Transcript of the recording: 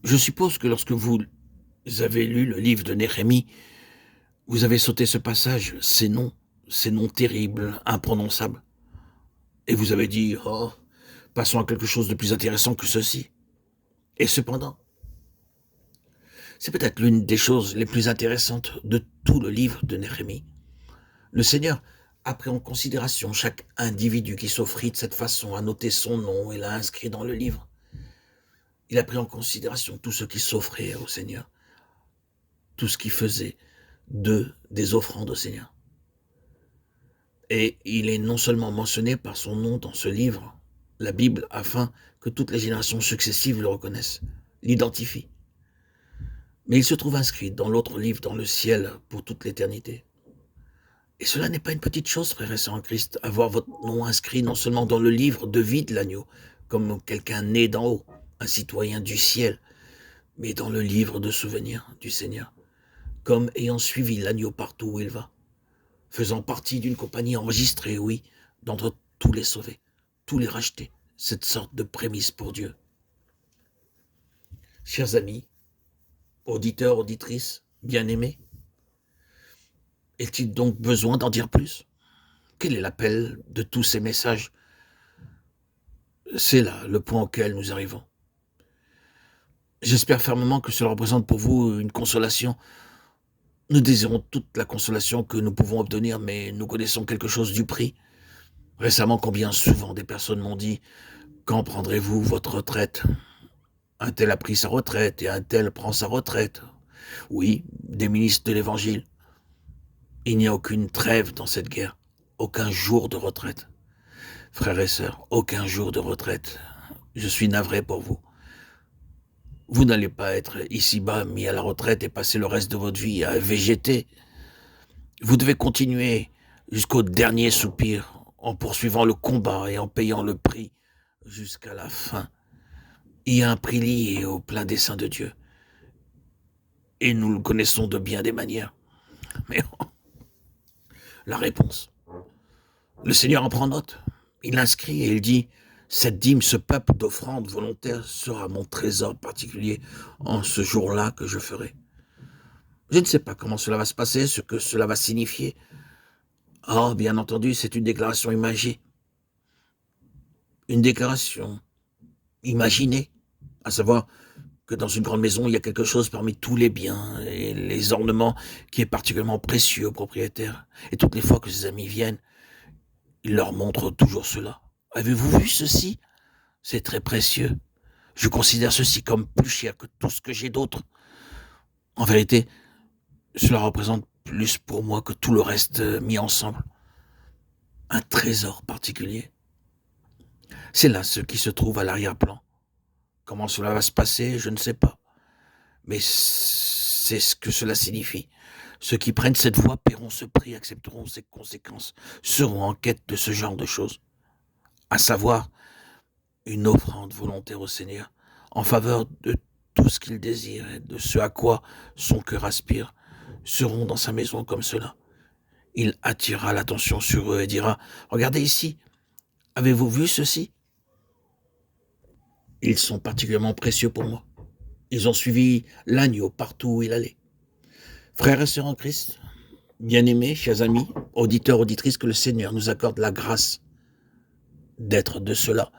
Je suppose que lorsque vous avez lu le livre de Néhémie, vous avez sauté ce passage, ces noms terribles, imprononçables, et vous avez dit, oh, passons à quelque chose de plus intéressant que ceci. Et cependant, c'est peut-être l'une des choses les plus intéressantes de tout le livre de Néhémie. Le Seigneur a pris en considération chaque individu qui s'offrit de cette façon à noter son nom et l'a inscrit dans le livre. Il a pris en considération tout ce qui s'offrait au Seigneur, tout ce qui faisait des offrandes au Seigneur. Et il est non seulement mentionné par son nom dans ce livre, la Bible, afin que toutes les générations successives le reconnaissent, l'identifient, mais il se trouve inscrit dans l'autre livre, dans le ciel, pour toute l'éternité. Et cela n'est pas une petite chose, frères et sœurs en Christ, avoir votre nom inscrit non seulement dans le livre de vie de l'agneau, comme quelqu'un né d'en haut, un citoyen du ciel, mais dans le livre de souvenirs du Seigneur, comme ayant suivi l'agneau partout où il va, faisant partie d'une compagnie enregistrée, oui, d'entre tous les sauvés, tous les rachetés, cette sorte de prémisse pour Dieu. Chers amis, auditeurs, auditrices, bien-aimés, est-il donc besoin d'en dire plus? Quel est l'appel de tous ces messages? C'est là le point auquel nous arrivons. J'espère fermement que cela représente pour vous une consolation. Nous désirons toute la consolation que nous pouvons obtenir, mais nous connaissons quelque chose du prix. Récemment, combien souvent des personnes m'ont dit: quand prendrez-vous votre retraite? Un tel a pris sa retraite et un tel prend sa retraite. Oui, des ministres de l'Évangile. Il n'y a aucune trêve dans cette guerre, aucun jour de retraite. Frères et sœurs, aucun jour de retraite. Je suis navré pour vous. Vous n'allez pas être ici-bas mis à la retraite et passer le reste de votre vie à végéter. Vous devez continuer jusqu'au dernier soupir en poursuivant le combat et en payant le prix jusqu'à la fin. Il y a un prix lié au plein dessein de Dieu. Et nous le connaissons de bien des manières. Mais la réponse, le Seigneur en prend note. Il inscrit et il dit: cette dîme, ce peuple d'offrande volontaire sera mon trésor particulier en ce jour-là que je ferai. Je ne sais pas comment cela va se passer, ce que cela va signifier. Oh, bien entendu, c'est une déclaration imagée. Une déclaration imaginée, à savoir que dans une grande maison, il y a quelque chose parmi tous les biens et les ornements qui est particulièrement précieux au propriétaire. Et toutes les fois que ses amis viennent, il leur montre toujours cela. Avez-vous vu ceci? C'est très précieux. Je considère ceci comme plus cher que tout ce que j'ai d'autre. En vérité, cela représente plus pour moi que tout le reste mis ensemble. Un trésor particulier. C'est là ce qui se trouve à l'arrière-plan. Comment cela va se passer, je ne sais pas. Mais c'est ce que cela signifie. Ceux qui prennent cette voie paieront ce prix, accepteront ces conséquences, seront en quête de ce genre de choses. À savoir, une offrande volontaire au Seigneur, en faveur de tout ce qu'il désire et de ce à quoi son cœur aspire, seront dans sa maison comme cela. Il attirera l'attention sur eux et dira: regardez ici, avez-vous vu ceci? Ils sont particulièrement précieux pour moi. Ils ont suivi l'agneau partout où il allait. Frères et sœurs en Christ, bien-aimés, chers amis, auditeurs, auditrices, que le Seigneur nous accorde la grâce d'être de cela.